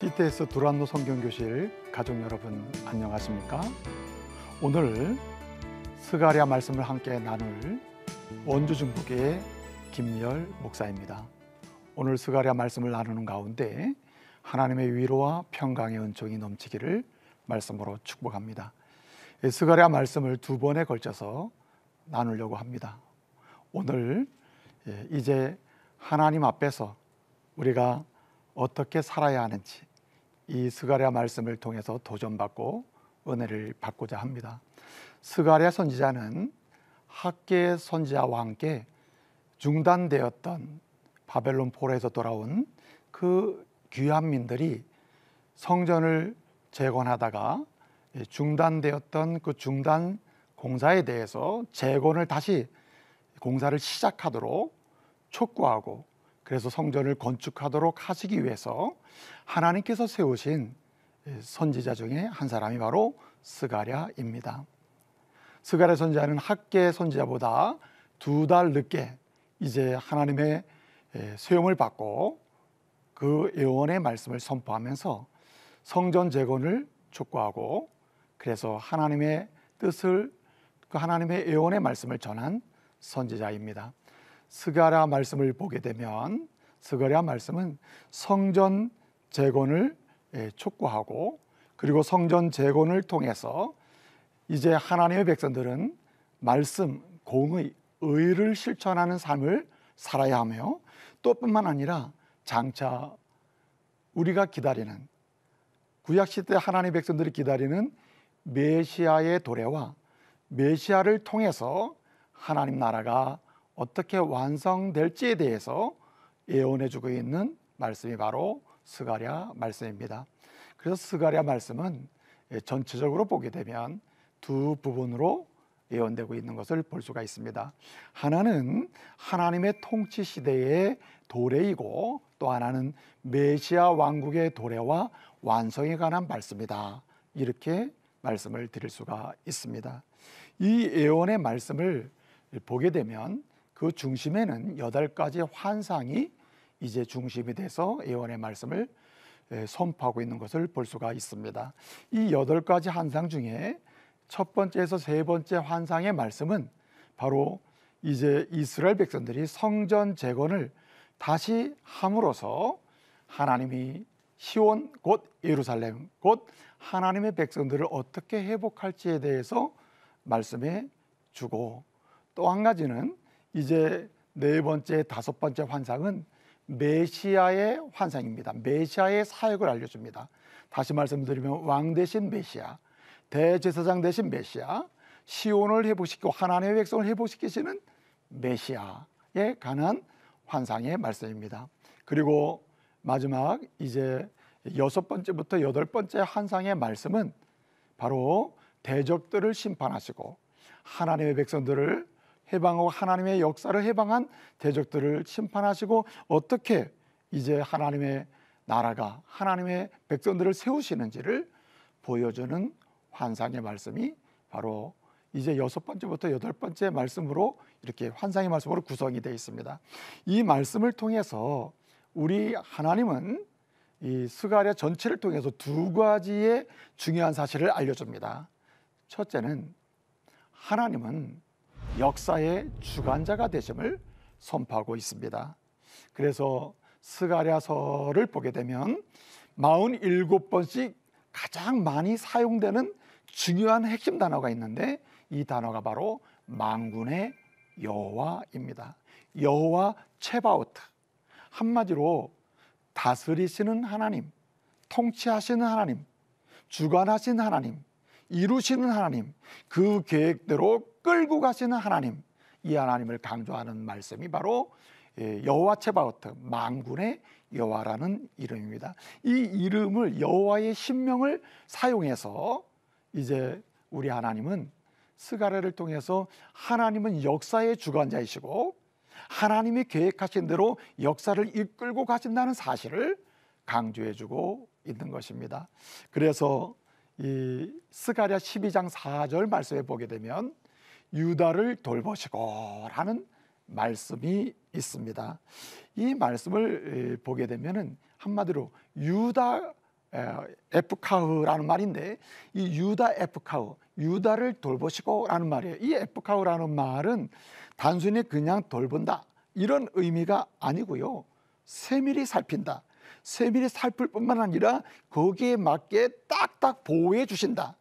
TTS 두란노 성경교실 가족 여러분 안녕하십니까? 오늘 스가랴 말씀을 함께 나눌 원주 중북의 김열 목사입니다. 오늘 스가랴 말씀을 나누는 가운데 하나님의 위로와 평강의 은총이 넘치기를 말씀으로 축복합니다. 스가랴 말씀을 두 번에 걸쳐서 나누려고 합니다. 오늘 이제 하나님 앞에서 우리가 어떻게 살아야 하는지 이 스가랴 말씀을 통해서 도전받고 은혜를 받고자 합니다. 스가랴 선지자는 학계 선지자와 함께 중단되었던 바벨론 포로에서 돌아온 그 귀한 민들이 성전을 재건하다가 중단되었던 그 중단 공사에 대해서 재건을 다시 공사를 시작하도록 촉구하고, 그래서 성전을 건축하도록 하시기 위해서 하나님께서 세우신 선지자 중에 한 사람이 바로 스가랴입니다. 스가랴 선지자는 학계 선지자보다 2달 늦게 이제 하나님의 세움을 받고 그 예언의 말씀을 선포하면서 성전 재건을 촉구하고, 그래서 하나님의 뜻을, 그 하나님의 예언의 말씀을 전한 선지자입니다. 스가랴 말씀을 보게 되면 스가랴 말씀은 성전 재건을 촉구하고, 그리고 성전 재건을 통해서 이제 하나님의 백성들은 말씀, 공의, 의를 실천하는 삶을 살아야 하며, 또 뿐만 아니라 장차 우리가 기다리는, 구약시대 하나님의 백성들이 기다리는 메시아의 도래와 메시아를 통해서 하나님 나라가 어떻게 완성될지에 대해서 예언해주고 있는 말씀이 바로 스가랴 말씀입니다. 그래서 스가랴 말씀은 전체적으로 보게 되면 두 부분으로 예언되고 있는 것을 볼 수가 있습니다. 하나는 하나님의 통치 시대의 도래이고, 또 하나는 메시아 왕국의 도래와 완성에 관한 말씀이다, 이렇게 말씀을 드릴 수가 있습니다. 이 예언의 말씀을 보게 되면 그 중심에는 8가지 환상이 이제 중심이 돼서 예언의 말씀을 선포하고 있는 것을 볼 수가 있습니다. 이 8가지 환상 중에 첫 번째에서 세 번째 환상의 말씀은 바로 이제 이스라엘 백성들이 성전 재건을 다시 함으로써 하나님이 시온, 곧 예루살렘, 곧 하나님의 백성들을 어떻게 회복할지에 대해서 말씀해 주고, 또 한 가지는 이제 네 번째, 다섯 번째 환상은 메시아의 환상입니다. 메시아의 사역을 알려줍니다. 다시 말씀드리면 왕 대신 메시아, 대제사장 대신 메시아, 시온을 회복시키고 하나님의 백성을 회복시키시는 메시아에 관한 환상의 말씀입니다. 그리고 마지막 이제 6번째부터 8번째 환상의 말씀은 바로 대적들을 심판하시고 하나님의 백성들을 해방하고 하나님의 역사를 해방한 대적들을 심판하시고, 어떻게 이제 하나님의 나라가 하나님의 백성들을 세우시는지를 보여주는 환상의 말씀이 바로 이제 6번째부터 8번째 말씀으로, 이렇게 환상의 말씀으로 구성이 되어 있습니다. 이 말씀을 통해서 우리 하나님은 이 스가랴 전체를 통해서 2가지의 중요한 사실을 알려줍니다. 첫째는 하나님은 역사의 주관자가 되심을 선포하고 있습니다. 그래서 스가랴서를 보게 되면 47번씩 가장 많이 사용되는 중요한 핵심 단어가 있는데, 이 단어가 바로 만군의 여호와입니다. 여호와 체바오트, 한마디로 다스리시는 하나님, 통치하시는 하나님, 주관하시는 하나님, 이루시는 하나님, 그 계획대로 끌고 가시는 하나님, 이 하나님을 강조하는 말씀이 바로 여호와 체바오트, 만군의 여호와라는 이름입니다. 이 이름을, 여호와의 신명을 사용해서 이제 우리 하나님은 스가랴를 통해서 하나님은 역사의 주관자이시고 하나님이 계획하신 대로 역사를 이끌고 가신다는 사실을 강조해주고 있는 것입니다. 그래서 이 스가랴 12장 4절 말씀에 보게 되면 유다를 돌보시고 라는 말씀이 있습니다. 이 말씀을 보게 되면은 한마디로 유다 에프카흐라는 말인데, 이 유다 에프카흐, 유다를 돌보시고라는 말이에요. 이 에프카흐라는 말은 단순히 그냥 돌본다 이런 의미가 아니고요, 세밀히 살핀다, 세밀히 살필 뿐만 아니라 거기에 맞게 딱딱 보호해 주신다,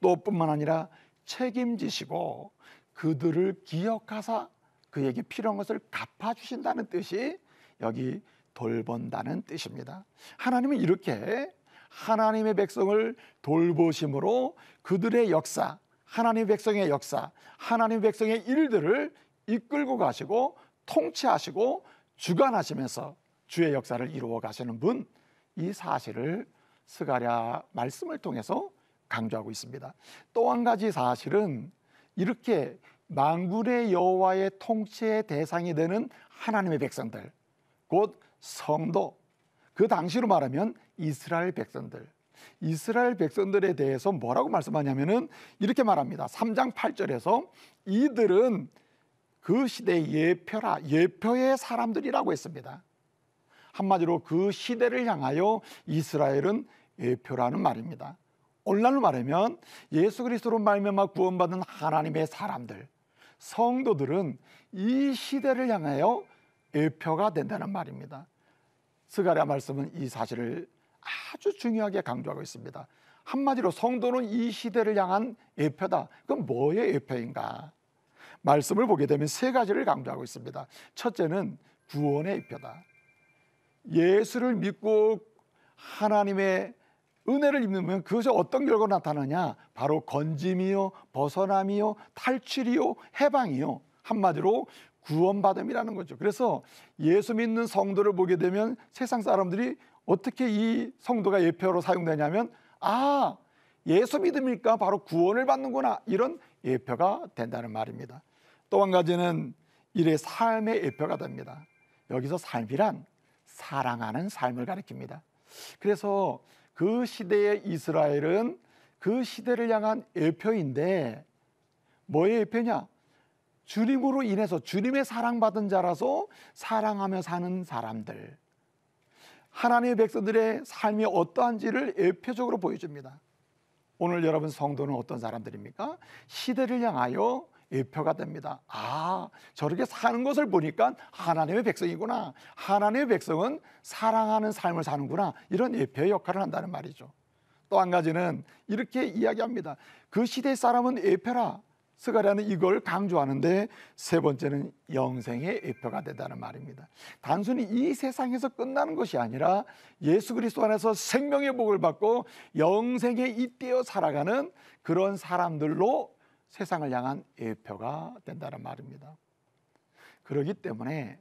또 뿐만 아니라 책임지시고 그들을 기억하사 그에게 필요한 것을 갚아주신다는 뜻이 여기 돌본다는 뜻입니다. 하나님은 이렇게 하나님의 백성을 돌보심으로 그들의 역사, 하나님의 백성의 역사, 하나님의 백성의 일들을 이끌고 가시고 통치하시고 주관하시면서 주의 역사를 이루어 가시는 분, 이 사실을 스가랴 말씀을 통해서 강조하고 있습니다. 또 한 가지 사실은 이렇게 만군의 여호와의 통치의 대상이 되는 하나님의 백성들, 곧 성도, 그 당시로 말하면 이스라엘 백성들, 이스라엘 백성들에 대해서 뭐라고 말씀하냐면은 이렇게 말합니다. 3장 8절에서 이들은 그 시대의 예표라, 예표의 사람들이라고 했습니다. 한마디로 그 시대를 향하여 이스라엘은 예표라는 말입니다. 오늘날로 말하면 예수 그리스도로 말미암아 구원받은 하나님의 사람들, 성도들은 이 시대를 향하여 예표가 된다는 말입니다. 스가랴 말씀은 이 사실을 아주 중요하게 강조하고 있습니다. 한마디로 성도는 이 시대를 향한 예표다. 그럼 뭐의 예표인가? 말씀을 보게 되면 세 가지를 강조하고 있습니다. 첫째는 구원의 예표다. 예수를 믿고 하나님의 은혜를 입으면 그것이 어떤 결과가 나타나냐? 바로 건짐이요, 벗어남이요, 탈출이요, 해방이요. 한마디로 구원받음이라는 거죠. 그래서 예수 믿는 성도를 보게 되면 세상 사람들이 어떻게 이 성도가 예표로 사용되냐면, 아, 예수 믿으니까 바로 구원을 받는구나, 이런 예표가 된다는 말입니다. 또 한 가지는 이래 삶의 예표가 됩니다. 여기서 삶이란 사랑하는 삶을 가리킵니다. 그래서 그 시대의 이스라엘은 그 시대를 향한 예표인데, 뭐의 예표냐? 주님으로 인해서 주님의 사랑받은 자라서 사랑하며 사는 사람들, 하나님의 백성들의 삶이 어떠한지를 예표적으로 보여줍니다. 오늘 여러분 성도는 어떤 사람들입니까? 시대를 향하여 예표가 됩니다. 아, 저렇게 사는 것을 보니까 하나님의 백성이구나, 하나님의 백성은 사랑하는 삶을 사는구나, 이런 예표의 역할을 한다는 말이죠. 또 한 가지는 이렇게 이야기합니다. 그 시대의 사람은 예표라. 스가랴는 이걸 강조하는데, 세 번째는 영생의 예표가 된다는 말입니다. 단순히 이 세상에서 끝나는 것이 아니라 예수 그리스도 안에서 생명의 복을 받고 영생에 잇대어 살아가는 그런 사람들로 세상을 향한 예표가 된다는 말입니다. 그렇기 때문에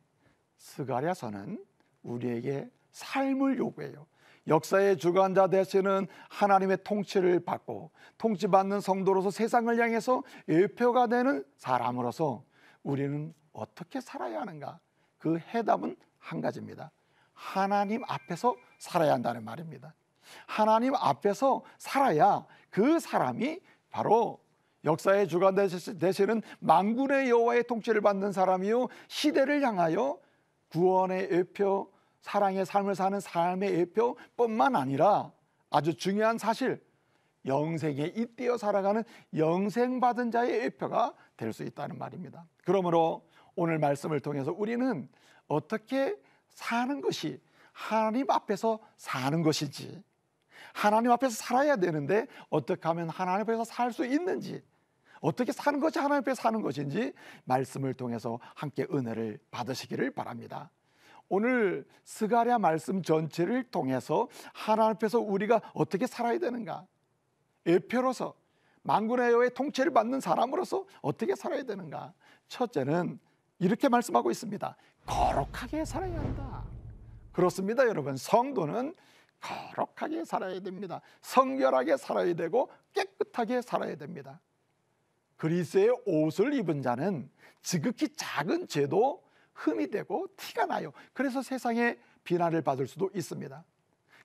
스가랴서는 우리에게 삶을 요구해요. 역사의 주관자 되시는 하나님의 통치를 받고 통치받는 성도로서 세상을 향해서 예표가 되는 사람으로서 우리는 어떻게 살아야 하는가? 그 해답은 한 가지입니다. 하나님 앞에서 살아야 한다는 말입니다. 하나님 앞에서 살아야 그 사람이 바로 역사의 주관 되시는 만군의 여호와의 통치를 받는 사람이요, 시대를 향하여 구원의 예표, 사랑의 삶을 사는 삶의 예표뿐만 아니라 아주 중요한 사실, 영생에 잇대어 살아가는 영생받은 자의 예표가 될 수 있다는 말입니다. 그러므로 오늘 말씀을 통해서 우리는 어떻게 사는 것이 하나님 앞에서 사는 것인지, 하나님 앞에서 살아야 되는데 어떻게 하면 하나님 앞에서 살 수 있는지, 어떻게 사는 것이 하나님 앞에서 사는 것인지 말씀을 통해서 함께 은혜를 받으시기를 바랍니다. 오늘 스가랴 말씀 전체를 통해서 하나님 앞에서 우리가 어떻게 살아야 되는가, 예표로서 만군의 여호와의 통치를 받는 사람으로서 어떻게 살아야 되는가. 첫째는 이렇게 말씀하고 있습니다. 거룩하게 살아야 한다. 그렇습니다, 여러분. 성도는 거룩하게 살아야 됩니다. 성결하게 살아야 되고 깨끗하게 살아야 됩니다. 그리스의 옷을 입은 자는 지극히 작은 죄도 흠이 되고 티가 나요. 그래서 세상에 비난을 받을 수도 있습니다.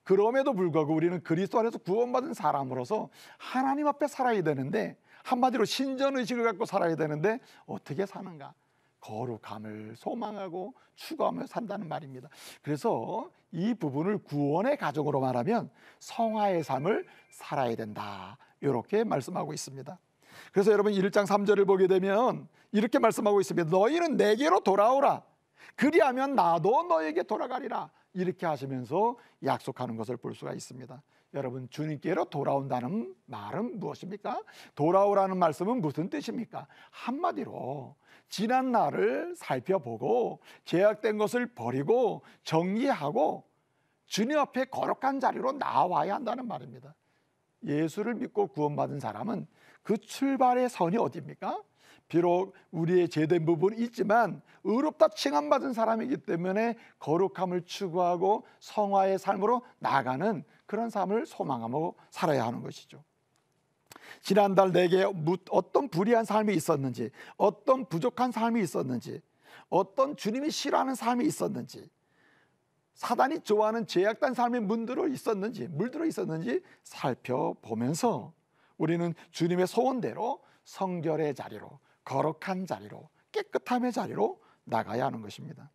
그럼에도 불구하고 우리는 그리스도 안에서 구원받은 사람으로서 하나님 앞에 살아야 되는데, 한마디로 신전의식을 갖고 살아야 되는데 어떻게 사는가? 거룩함을 소망하고 추구하며 산다는 말입니다. 그래서 이 부분을 구원의 가정으로 말하면 성화의 삶을 살아야 된다, 이렇게 말씀하고 있습니다. 그래서 여러분 1장 3절을 보게 되면 이렇게 말씀하고 있습니다. 너희는 내게로 돌아오라, 그리하면 나도 너에게 돌아가리라, 이렇게 하시면서 약속하는 것을 볼 수가 있습니다. 여러분, 주님께로 돌아온다는 말은 무엇입니까? 돌아오라는 말씀은 무슨 뜻입니까? 한마디로 지난 날을 살펴보고 죄악된 것을 버리고 정리하고 주님 앞에 거룩한 자리로 나와야 한다는 말입니다. 예수를 믿고 구원받은 사람은 그 출발의 선이 어디입니까? 비록 우리의 죄된 부분이 있지만 의롭다 칭함받은 사람이기 때문에 거룩함을 추구하고 성화의 삶으로 나아가는 그런 삶을 소망하고 살아야 하는 것이죠. 지난달 내게 어떤 불의한 삶이 있었는지, 어떤 부족한 삶이 있었는지, 어떤 주님이 싫어하는 삶이 있었는지, 사단이 좋아하는 죄악된 삶에 물들어 있었는지 살펴보면서 우리는 주님의 소원대로 성결의 자리로, 거룩한 자리로, 깨끗함의 자리로 나가야 하는 것입니다.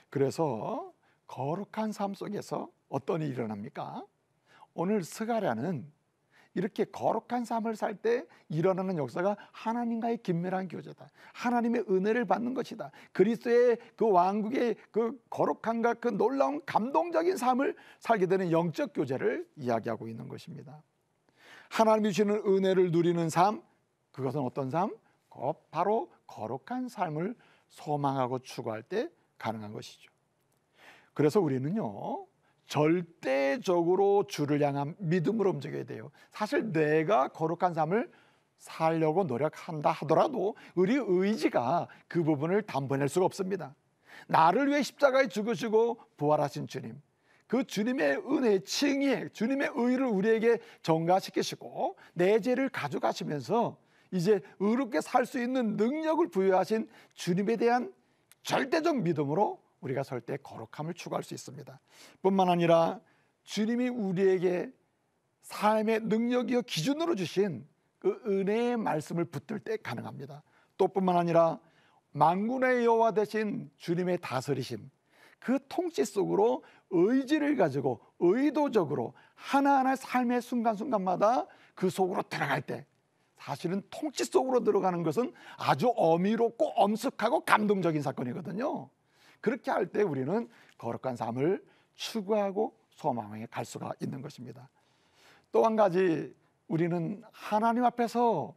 그래서 거룩한 삶 속에서 어떤 일이 일어납니까? 오늘 스가랴는 이렇게 거룩한 삶을 살 때 일어나는 역사가 하나님과의 긴밀한 교제다, 하나님의 은혜를 받는 것이다, 그리스도의 그 왕국의 그 거룩함과 그 놀라운 감동적인 삶을 살게 되는 영적 교제를 이야기하고 있는 것입니다. 하나님이 주시는 은혜를 누리는 삶, 그것은 어떤 삶? 바로 거룩한 삶을 소망하고 추구할 때 가능한 것이죠. 그래서 우리는요, 절대적으로 주를 향한 믿음으로 움직여야 돼요. 사실 내가 거룩한 삶을 살려고 노력한다 하더라도 우리 의지가 그 부분을 담보낼 수가 없습니다. 나를 위해 십자가에 죽으시고 부활하신 주님, 그 주님의 은혜, 칭의, 주님의 의를 우리에게 전가시키시고 내 죄를 가져가시면서 이제 의롭게 살 수 있는 능력을 부여하신 주님에 대한 절대적 믿음으로 우리가 설 때 거룩함을 추구할 수 있습니다. 뿐만 아니라 주님이 우리에게 삶의 능력이요 기준으로 주신 그 은혜의 말씀을 붙들 때 가능합니다. 또 뿐만 아니라 만군의 여호와 되신 주님의 다스리심, 그 통치 속으로 의지를 가지고 의도적으로 하나하나 삶의 순간순간마다 그 속으로 들어갈 때, 사실은 통치 속으로 들어가는 것은 아주 어미롭고 엄숙하고 감동적인 사건이거든요. 그렇게 할 때 우리는 거룩한 삶을 추구하고 소망에 갈 수가 있는 것입니다. 또 한 가지, 우리는 하나님 앞에서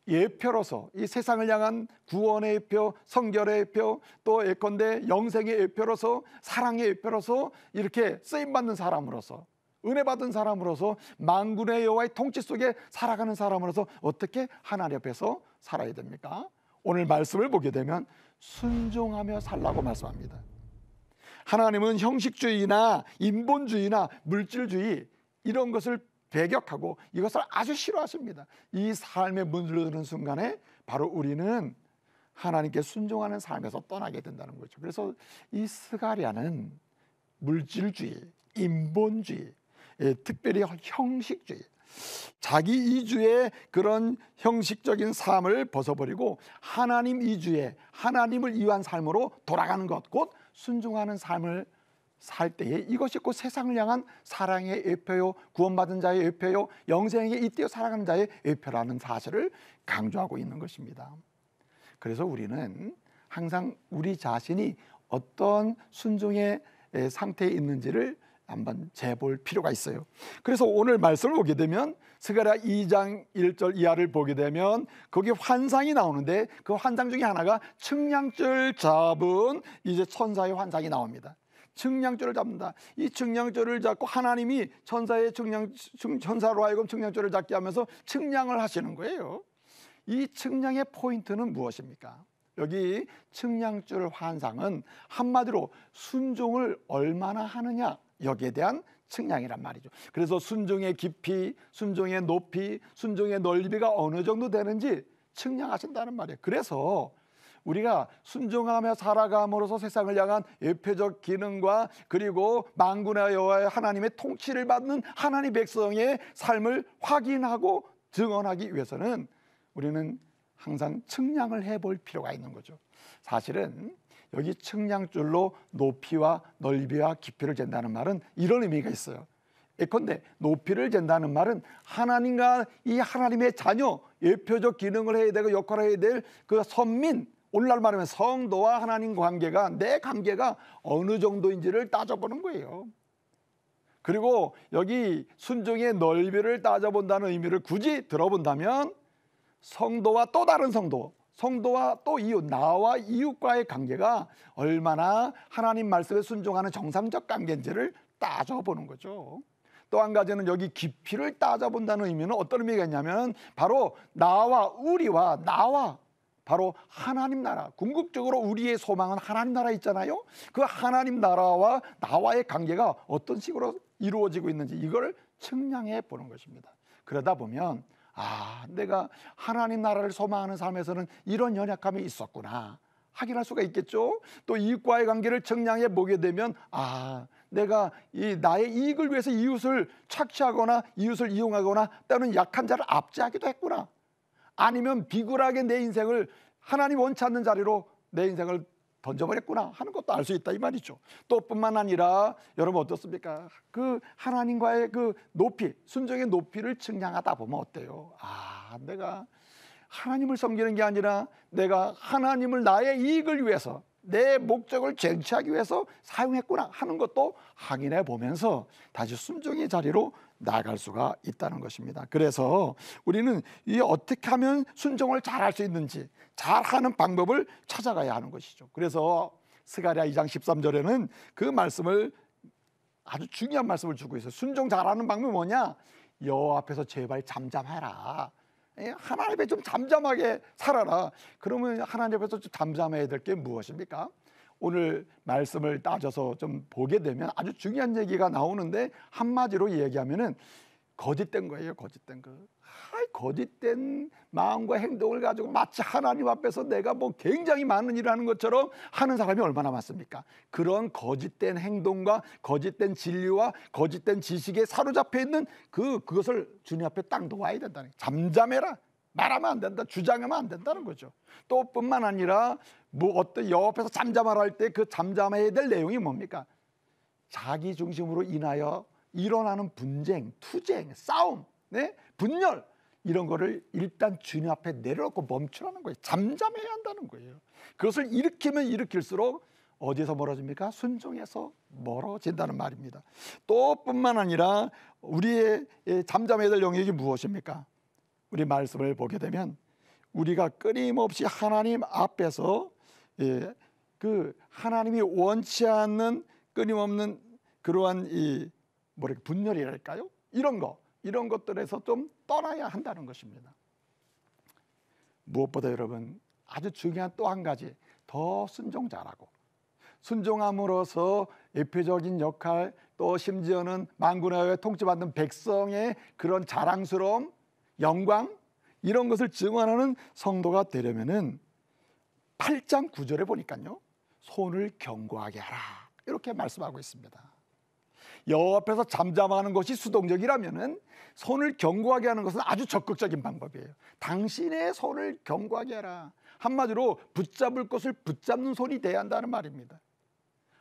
예표로서 이 세상을 향한 구원의 예표, 성결의 예표, 또 예컨대 영생의 예표로서, 사랑의 예표로서 이렇게 쓰임받는 사람으로서, 은혜 받은 사람으로서, 만군의 여호와의 통치 속에 살아가는 사람으로서 어떻게 하나님 앞에서 살아야 됩니까? 오늘 말씀을 보게 되면 순종하며 살라고 말씀합니다. 하나님은 형식주의나 인본주의나 물질주의, 이런 것을 배격하고 이것을 아주 싫어하십니다. 이 삶에 물들는 순간에 바로 우리는 하나님께 순종하는 삶에서 떠나게 된다는 거죠. 그래서 이 스가랴는 물질주의, 인본주의, 특별히 형식주의, 자기 이주의 그런 형식적인 삶을 벗어버리고 하나님 이주의, 하나님을 위한 삶으로 돌아가는 것, 곧 순종하는 삶을 살 때에 이것이 곧 세상을 향한 사랑의 예표요, 구원받은 자의 예표요, 영생에 잇대어 살아가는 자의 예표라는 사실을 강조하고 있는 것입니다. 그래서 우리는 항상 우리 자신이 어떤 순종의 상태에 있는지를 한번 재볼 필요가 있어요. 그래서 오늘 말씀을 보게 되면 스가랴 2장 1절 이하를 보게 되면 거기 환상이 나오는데, 그 환상 중에 하나가 측량줄 잡은 이제 천사의 환상이 나옵니다. 측량줄을 잡는다. 이 측량줄을 잡고 하나님이 천사로 하여금 측량줄을 잡게 하면서 측량을 하시는 거예요. 이 측량의 포인트는 무엇입니까? 여기 측량줄 환상은 한마디로 순종을 얼마나 하느냐, 여기에 대한 측량이란 말이죠. 그래서 순종의 깊이, 순종의 높이, 순종의 넓이가 어느 정도 되는지 측량하신다는 말이에요. 그래서 우리가 순종하며 살아감으로써 세상을 향한 예표적 기능과 그리고 만군의 여호와의 하나님의 통치를 받는 하나님 백성의 삶을 확인하고 증언하기 위해서는 우리는 항상 측량을 해볼 필요가 있는 거죠. 사실은 여기 측량줄로 높이와 넓이와 깊이를 잰다는 말은 이런 의미가 있어요. 예컨대 높이를 잰다는 말은 하나님과 이 하나님의 자녀, 예표적 기능을 해야 되고 역할을 해야 될 그 선민, 오늘날 말하면 성도와 하나님 관계가, 내 관계가 어느 정도인지를 따져보는 거예요. 그리고 여기 순종의 넓이를 따져본다는 의미를 굳이 들어본다면 성도와 또 다른 성도, 성도와 또 이웃, 나와 이웃과의 관계가 얼마나 하나님 말씀에 순종하는 정상적 관계인지를 따져보는 거죠. 또 한 가지는 여기 깊이를 따져본다는 의미는 어떤 의미가 있냐면 바로 나와 우리와 나와 바로 하나님 나라, 궁극적으로 우리의 소망은 하나님 나라 있잖아요. 그 하나님 나라와 나와의 관계가 어떤 식으로 이루어지고 있는지 이걸 측량해 보는 것입니다. 그러다 보면 내가 하나님 나라를 소망하는 삶에서는 이런 연약함이 있었구나 확인할 수가 있겠죠. 또 이웃과의 관계를 측량해 보게 되면 내가 나의 이익을 위해서 이웃을 착취하거나 이웃을 이용하거나 때로는 약한 자를 압제하기도 했구나. 아니면 비굴하게 내 인생을 하나님 원치 않는 자리로 내 인생을 던져버렸구나 하는 것도 알 수 있다 이 말이죠. 또 뿐만 아니라 여러분 어떻습니까? 그 하나님과의 그 높이, 순종의 높이를 측량하다 보면 어때요? 내가 하나님을 섬기는 게 아니라 내가 하나님을 나의 이익을 위해서 내 목적을 쟁취하기 위해서 사용했구나 하는 것도 확인해 보면서 다시 순종의 자리로 나아갈 수가 있다는 것입니다. 그래서 우리는 이 어떻게 하면 순종을 잘할 수 있는지 잘하는 방법을 찾아가야 하는 것이죠. 그래서 스가랴 2장 13절에는 그 말씀을 아주 중요한 말씀을 주고 있어요. 순종 잘하는 방법이 뭐냐? 여호와 앞에서 제발 잠잠해라. 하나님 앞에 좀 잠잠하게 살아라. 그러면 하나님 앞에서 좀 잠잠해야 될 게 무엇입니까? 오늘 말씀을 따져서 좀 보게 되면 아주 중요한 얘기가 나오는데 한마디로 얘기하면은 거짓된 거예요. 거짓된 거. 거짓된 마음과 행동을 가지고 마치 하나님 앞에서 내가 뭐 굉장히 많은 일을 하는 것처럼 하는 사람이 얼마나 많습니까? 그런 거짓된 행동과 거짓된 진리와 거짓된 지식에 사로잡혀 있는 그것을 주님 앞에 딱 놓아야 된다는 거예요. 잠잠해라. 말하면 안 된다. 주장하면 안 된다는 거죠. 또 뿐만 아니라 어떤 여호와 앞에서 잠잠하라 할 때 그 잠잠해야 될 내용이 뭡니까? 자기 중심으로 인하여 일어나는 분쟁, 투쟁, 싸움, 분열 이런 거를 일단 주님 앞에 내려놓고 멈추라는 거예요. 잠잠해야 한다는 거예요. 그것을 일으키면 일으킬수록 어디서 멀어집니까? 순종에서 멀어진다는 말입니다. 또 뿐만 아니라 우리의 잠잠해야 될 영역이 무엇입니까? 우리 말씀을 보게 되면 우리가 끊임없이 하나님 앞에서 그 하나님이 원치 않는 끊임없는 그러한 분열이랄까요? 이런 것들에서 좀 떠나야 한다는 것입니다. 무엇보다 여러분 아주 중요한 또 한 가지 더 순종 잘하고 순종함으로써 예표적인 역할 또 심지어는 만군의 통치받는 백성의 그런 자랑스러움 영광 이런 것을 증언하는 성도가 되려면은 8장 9절에 보니까요 손을 견고하게 하라 이렇게 말씀하고 있습니다. 여호와 앞에서 잠잠하는 것이 수동적이라면은 손을 견고하게 하는 것은 아주 적극적인 방법이에요. 당신의 손을 견고하게 하라. 한마디로 붙잡을 것을 붙잡는 손이 돼야 한다는 말입니다.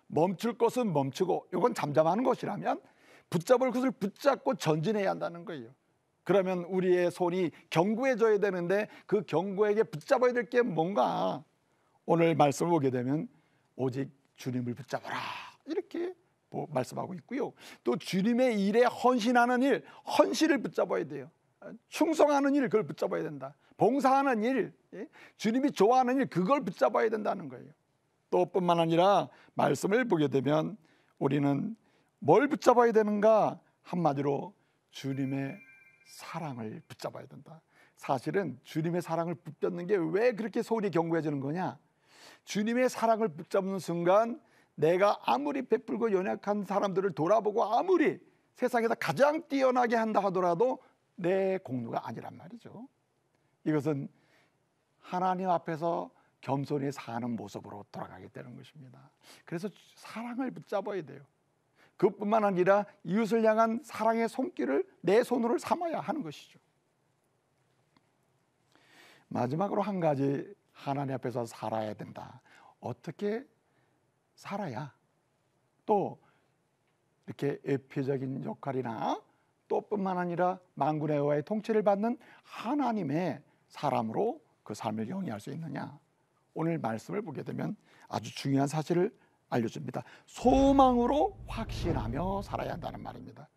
멈출 것은 멈추고 이건 잠잠하는 것이라면 붙잡을 것을 붙잡고 전진해야 한다는 거예요. 그러면 우리의 손이 견고해져야 되는데 그 견고하게 붙잡아야 될 게 뭔가 오늘 말씀을 보게 되면 오직 주님을 붙잡아라 이렇게 말씀하고 있고요. 또 주님의 일에 헌신하는 일, 헌신을 붙잡아야 돼요. 충성하는 일, 그걸 붙잡아야 된다. 봉사하는 일, 주님이 좋아하는 일, 그걸 붙잡아야 된다는 거예요. 또 뿐만 아니라 말씀을 보게 되면 우리는 뭘 붙잡아야 되는가? 한마디로 주님의 사랑을 붙잡아야 된다. 사실은 주님의 사랑을 붙잡는 게 왜 그렇게 손이 견고해지는 거냐? 주님의 사랑을 붙잡는 순간 내가 아무리 베풀고 연약한 사람들을 돌아보고 아무리 세상에서 가장 뛰어나게 한다 하더라도 내 공로가 아니란 말이죠. 이것은 하나님 앞에서 겸손히 사는 모습으로 돌아가게 되는 것입니다. 그래서 사랑을 붙잡아야 돼요. 그뿐만 아니라 이웃을 향한 사랑의 손길을 내 손으로 삼아야 하는 것이죠. 마지막으로 한 가지 하나님 앞에서 살아야 된다. 어떻게 살아야 또 이렇게 애표적인 역할이나 또 뿐만 아니라 만군의 여호와의 통치를 받는 하나님의 사람으로 그 삶을 영위할 수 있느냐. 오늘 말씀을 보게 되면 아주 중요한 사실을 알려줍니다. 소망으로 확신하며 살아야 한다는 말입니다.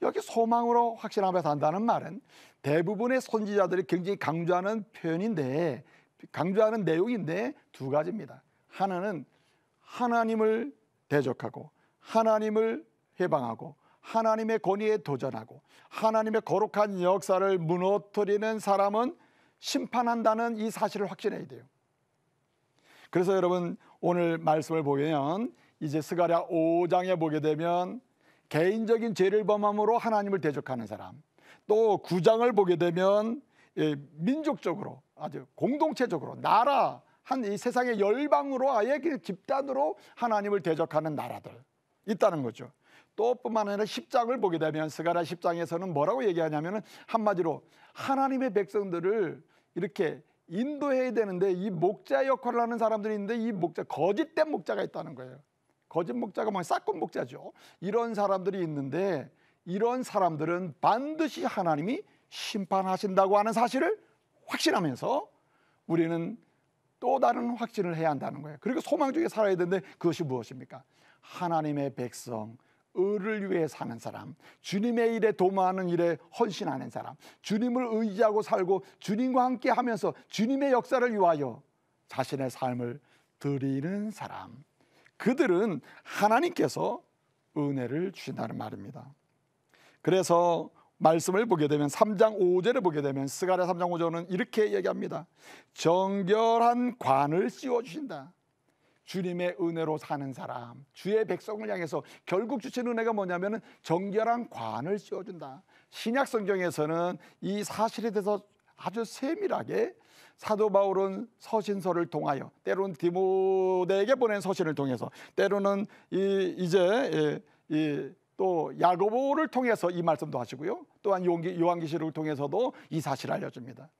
여기 소망으로 확신하며 산다는 말은 대부분의 선지자들이 굉장히 강조하는 표현인데, 강조하는 내용인데 두 가지입니다. 하나는 하나님을 대적하고 하나님을 해방하고 하나님의 권위에 도전하고 하나님의 거룩한 역사를 무너뜨리는 사람은 심판한다는 이 사실을 확신해야 돼요. 그래서 여러분 오늘 말씀을 보면 이제 스가랴 5장에 보게 되면 개인적인 죄를 범함으로 하나님을 대적하는 사람, 또 9장을 보게 되면 민족적으로 아주 공동체적으로 나라 한 이 세상의 열방으로 아예 집단으로 하나님을 대적하는 나라들 있다는 거죠. 또 뿐만 아니라 10장을 보게 되면 스가랴 10장에서는 뭐라고 얘기하냐면은 한마디로 하나님의 백성들을 이렇게 인도해야 되는데 이 목자 역할을 하는 사람들이 있는데 이 목자, 거짓된 목자가 있다는 거예요. 거짓 목자가 뭐냐, 싹꾼 목자죠. 이런 사람들이 있는데 이런 사람들은 반드시 하나님이 심판하신다고 하는 사실을 확신하면서 우리는 또 다른 확신을 해야 한다는 거예요. 그리고 소망 중에 살아야 되는데 그것이 무엇입니까? 하나님의 백성, 의를 위해 사는 사람, 주님의 일에 도모하는 일에 헌신하는 사람, 주님을 의지하고 살고 주님과 함께 하면서 주님의 역사를 위하여 자신의 삶을 드리는 사람, 그들은 하나님께서 은혜를 주신다는 말입니다. 그래서 말씀을 보게 되면 3장 5절을 보게 되면 스가랴 3장 5절은 이렇게 얘기합니다. 정결한 관을 씌워주신다. 주님의 은혜로 사는 사람, 주의 백성을 향해서 결국 주신 은혜가 뭐냐면 정결한 관을 씌워준다. 신약 성경에서는 이 사실에 대해서 아주 세밀하게 사도 바울은 서신서를 통하여, 때로는 디모데에게 보낸 서신을 통해서, 때로는 또 야고보를 통해서 이 말씀도 하시고요, 또한 요한계시록을 통해서도 이 사실을 알려줍니다.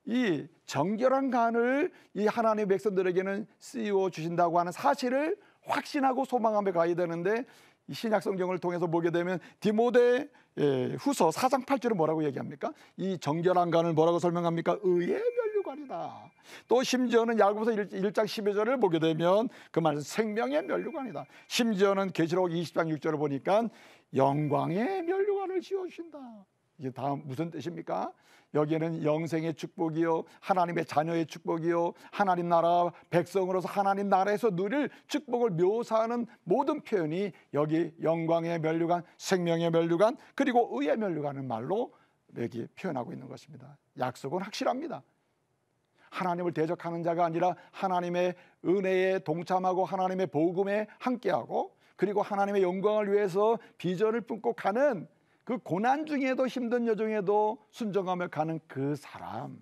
이 정결한 간을 이 하나님의 백성들에게는 씌워 주신다고 하는 사실을 확신하고 소망하며 가야 되는데, 이 신약 성경을 통해서 보게 되면 디모데 후서 4장 8절은 뭐라고 얘기합니까? 이 정결한 간을 뭐라고 설명합니까? 의의 면류관이다. 또 심지어는 야고보서 1장 12절을 보게 되면 그 말은 생명의 면류관이다. 심지어는 계시록 20장 6절을 보니까 영광의 면류관을 씌워주신다. 이게 다 무슨 뜻입니까? 여기에는 영생의 축복이요, 하나님의 자녀의 축복이요, 하나님 나라 백성으로서 하나님 나라에서 누릴 축복을 묘사하는 모든 표현이 여기 영광의 면류관, 생명의 면류관, 그리고 의의 면류관은 말로 여기 표현하고 있는 것입니다. 약속은 확실합니다. 하나님을 대적하는 자가 아니라 하나님의 은혜에 동참하고 하나님의 복음에 함께하고, 그리고 하나님의 영광을 위해서 비전을 품고 가는, 그 고난 중에도 힘든 여정에도 순종하며 가는 그 사람,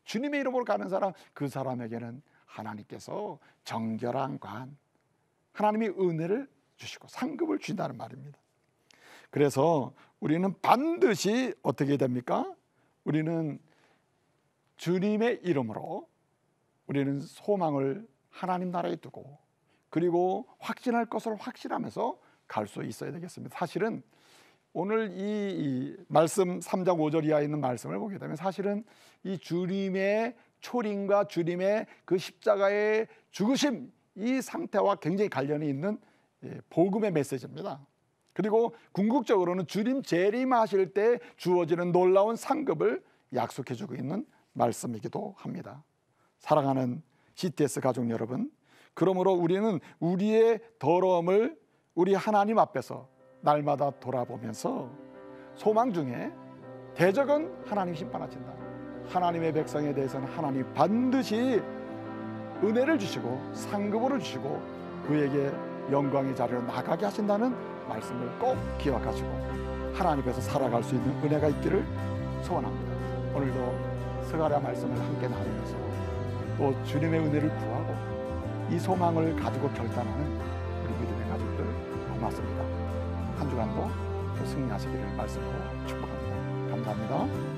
주님의 이름으로 가는 사람, 그 사람에게는 하나님께서 정결한 관, 하나님이 은혜를 주시고 상급을 주신다는 말입니다. 그래서 우리는 반드시 어떻게 됩니까? 우리는 주님의 이름으로 우리는 소망을 하나님 나라에 두고, 그리고 확신할 것을 확신하면서 갈 수 있어야 되겠습니다. 사실은 오늘 이 말씀 3장 5절 이하에 있는 말씀을 보게 되면 사실은 이 주님의 초림과 주님의 그 십자가의 죽으심, 이 상태와 굉장히 관련이 있는 복음의 메시지입니다. 그리고 궁극적으로는 주님 재림하실 때 주어지는 놀라운 상급을 약속해주고 있는 말씀이기도 합니다. 사랑하는 CTS 가족 여러분, 그러므로 우리는 우리의 더러움을 우리 하나님 앞에서 날마다 돌아보면서 소망 중에 대적은 하나님 심판하신다. 하나님의 백성에 대해서는 하나님 반드시 은혜를 주시고 상급을 주시고 그에게 영광의 자리로 나가게 하신다는 말씀을 꼭 기억하시고 하나님 앞에서 살아갈 수 있는 은혜가 있기를 소원합니다. 오늘도 스가랴 말씀을 함께 나누면서 또 주님의 은혜를 구하고 이 소망을 가지고 결단하는 우리 믿음의 가족들 고맙습니다. 한 주간도 또 승리하시기를 말씀으로 축복합니다. 감사합니다.